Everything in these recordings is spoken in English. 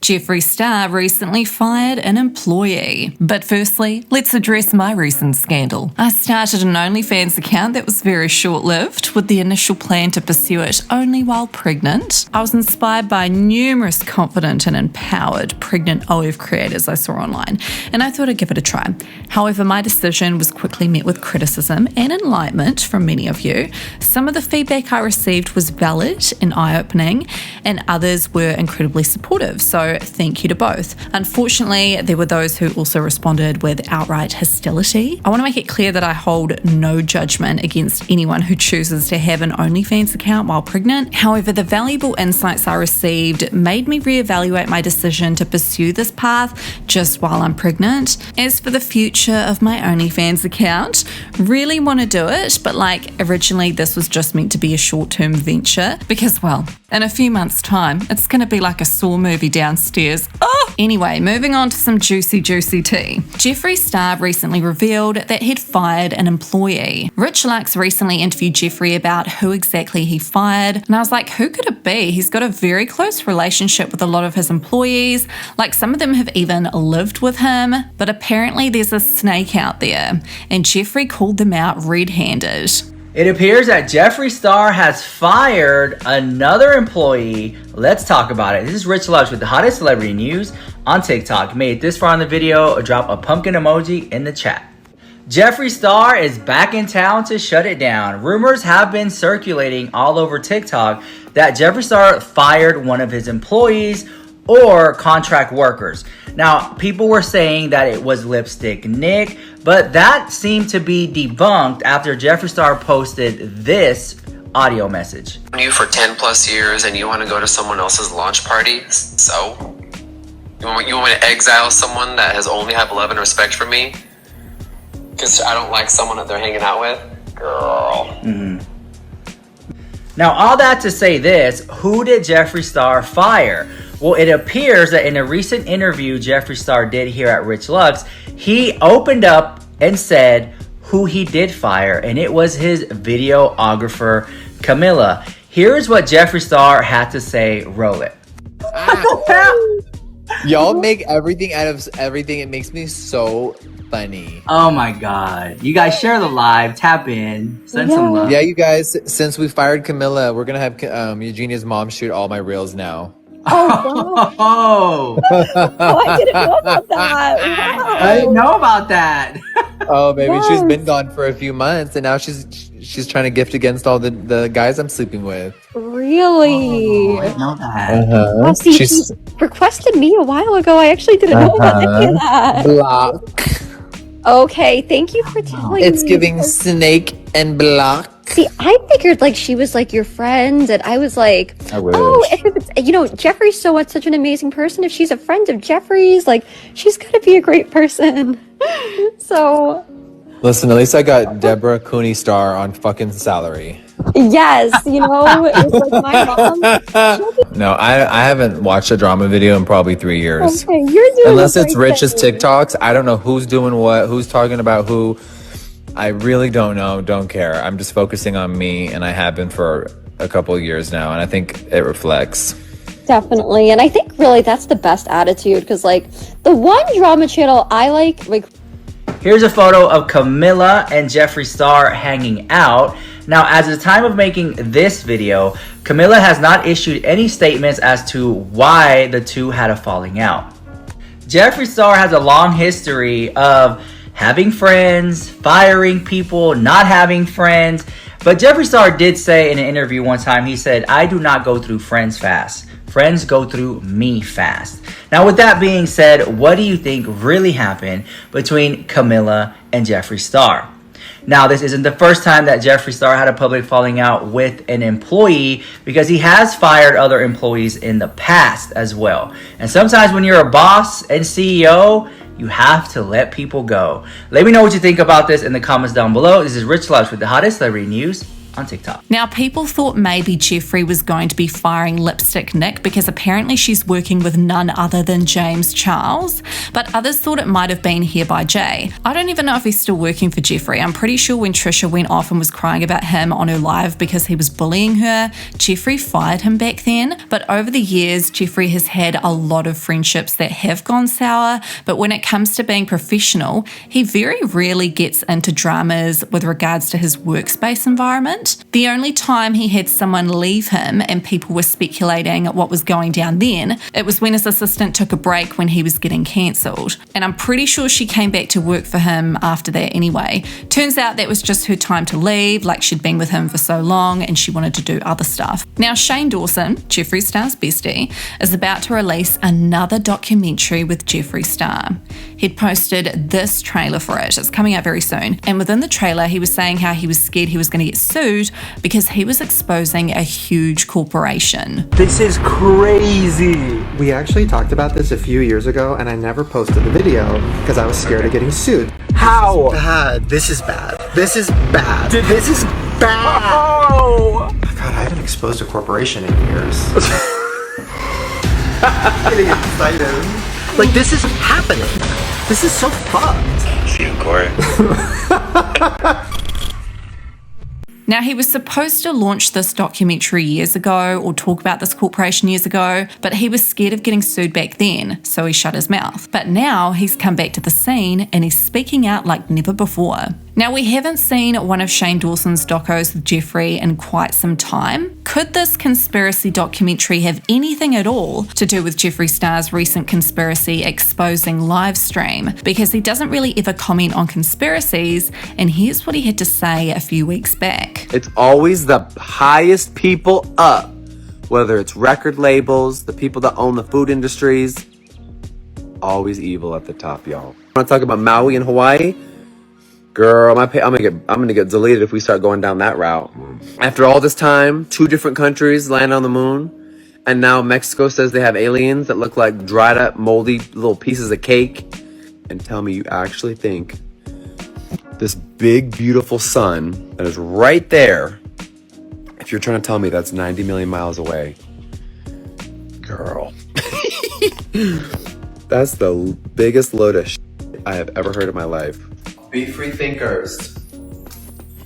Jeffree Star recently fired an employee. But firstly, let's address my recent scandal. I started an OnlyFans account that was very short-lived, with the initial plan to pursue it only while pregnant. I was inspired by numerous confident and empowered pregnant OF creators I saw online, and I thought I'd give it a try. However, my decision was quickly met with criticism and enlightenment from many of you. Some of the feedback I received was valid and eye-opening, and others were incredibly supportive, so thank you to both. Unfortunately, there were those who also responded with outright hostility. I want to make it clear that I hold no judgment against anyone who chooses to have an OnlyFans account while pregnant. However, the valuable insights I received made me reevaluate my decision to pursue this path just while I'm pregnant. As for the future of my OnlyFans account, really want to do it, but originally this was just meant to be a short-term venture because, well, in a few months' time, it's going to be like a Saw movie downstairs. Oh! Anyway, moving on to some juicy tea. Jeffree Star recently revealed that he'd fired an employee. Rich Lux recently interviewed Jeffree about who exactly he fired, and I was like, who could it be? He's got a very close relationship with a lot of his employees. Some of them have even lived with him, but apparently there's a snake out there, and Jeffree called them out red-handed. It appears that Jeffree Star has fired another employee. Let's talk about it. This is Rich Lux with the hottest celebrity news on TikTok. Made it this far in the video, drop a pumpkin emoji in the chat. Jeffree Star is back in town to shut it down. Rumors have been circulating all over TikTok that Jeffree Star fired one of his employees or contract workers. Now, people were saying that it was Lipstick Nick, but that seemed to be debunked after Jeffree Star posted this audio message. You for 10 plus years and you want to go to someone else's launch party? So? You want me to exile someone that has only have love and respect for me? Because I don't like someone that they're hanging out with? Girl. Now, all that to say this, who did Jeffree Star fire? Well, it appears that in a recent interview Jeffree Star did here at Rich Lux, he opened up and said who he did fire, and it was his videographer, Camilla. Here's what Jeffree Star had to say. Roll it. Y'all make everything out of everything. It makes me so funny. Oh my god. You guys share the live, tap in, send some love. Yeah, you guys, since we fired Camilla, we're gonna have Eugenia's mom shoot all my reels now. Oh, I didn't know about that. Wow. I didn't know about that. Oh, baby, she's been gone for a few months, and now she's trying to gift against all the guys I'm sleeping with. Really? I didn't know that. Oh, see, she requested me a while ago. I actually didn't know about any of that. Block. Okay, thank you for telling me. It's giving snake and block. See, I figured she was your friend, and I was like, I wish. oh, if it's, Jeffree's such an amazing person. If she's a friend of Jeffree's, she's gotta be a great person. So, listen, at least I got Deborah Cooney Star on fucking salary. yes, it's my mom. No, I haven't watched a drama video in probably 3 years. Okay, you're doing Unless a it's great Rich's thing. TikToks, I don't know who's doing what, who's talking about who. I really don't know, don't care. I'm just focusing on me, and I have been for a couple of years now, and I think it reflects. Definitely, and I think really that's the best attitude, because the one drama channel I like. Here's a photo of Camilla and Jeffree Star hanging out. Now, as of the time of making this video, Camilla has not issued any statements as to why the two had a falling out. Jeffree Star has a long history of having friends, firing people, not having friends. But Jeffree Star did say in an interview one time, he said, I do not go through friends fast. Friends go through me fast. Now, with that being said, what do you think really happened between Camilla and Jeffree Star? Now, this isn't the first time that Jeffree Star had a public falling out with an employee, because he has fired other employees in the past as well. And sometimes when you're a boss and CEO, you have to let people go. Let me know what you think about this in the comments down below. This is Rich Lux with the hottest celebrity news on TikTok. Now, people thought maybe Jeffree was going to be firing Lipstick Nick because apparently she's working with none other than James Charles, but others thought it might have been Hereby J. I don't even know if he's still working for Jeffree. I'm pretty sure when Trisha went off and was crying about him on her live because he was bullying her, Jeffree fired him back then. But over the years, Jeffree has had a lot of friendships that have gone sour, but when it comes to being professional, he very rarely gets into dramas with regards to his workspace environment. The only time he had someone leave him and people were speculating what was going down then, it was when his assistant took a break when he was getting cancelled. And I'm pretty sure she came back to work for him after that anyway. Turns out that was just her time to leave, like she'd been with him for so long and she wanted to do other stuff. Now Shane Dawson, Jeffree Star's bestie, is about to release another documentary with Jeffree Star. He'd posted this trailer for it. It's coming out very soon. And within the trailer, he was saying how he was scared he was going to get sued because he was exposing a huge corporation. This is crazy. We actually talked about this a few years ago and I never posted the video because I was scared of getting sued. How? Bad. This is bad. This is bad. This is bad. Oh! God, I haven't exposed a corporation in years. Getting excited. Like, this is happening. This is so fucked. See you in court. Now, he was supposed to launch this documentary years ago or talk about this corporation years ago, but he was scared of getting sued back then, so he shut his mouth. But now he's come back to the scene and he's speaking out like never before. Now, we haven't seen one of Shane Dawson's docos with Jeffree in quite some time. Could this conspiracy documentary have anything at all to do with Jeffree Star's recent conspiracy exposing live stream? Because he doesn't really ever comment on conspiracies, and here's what he had to say a few weeks back. It's always the highest people up, whether it's record labels, the people that own the food industries, always evil at the top, y'all. Want to talk about Maui and Hawaii? Girl, I'm gonna get deleted if we start going down that route. After all this time, 2 different countries land on the moon, and now Mexico says they have aliens that look like dried up, moldy little pieces of cake. And tell me you actually think this big, beautiful sun that is right there, if you're trying to tell me that's 90 million miles away, girl, that's the biggest load of shit I have ever heard in my life. Be free thinkers.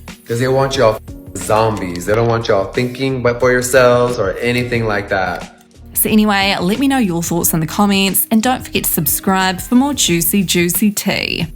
Because they want y'all zombies. They don't want y'all thinking but for yourselves or anything like that. So anyway, let me know your thoughts in the comments and don't forget to subscribe for more juicy tea.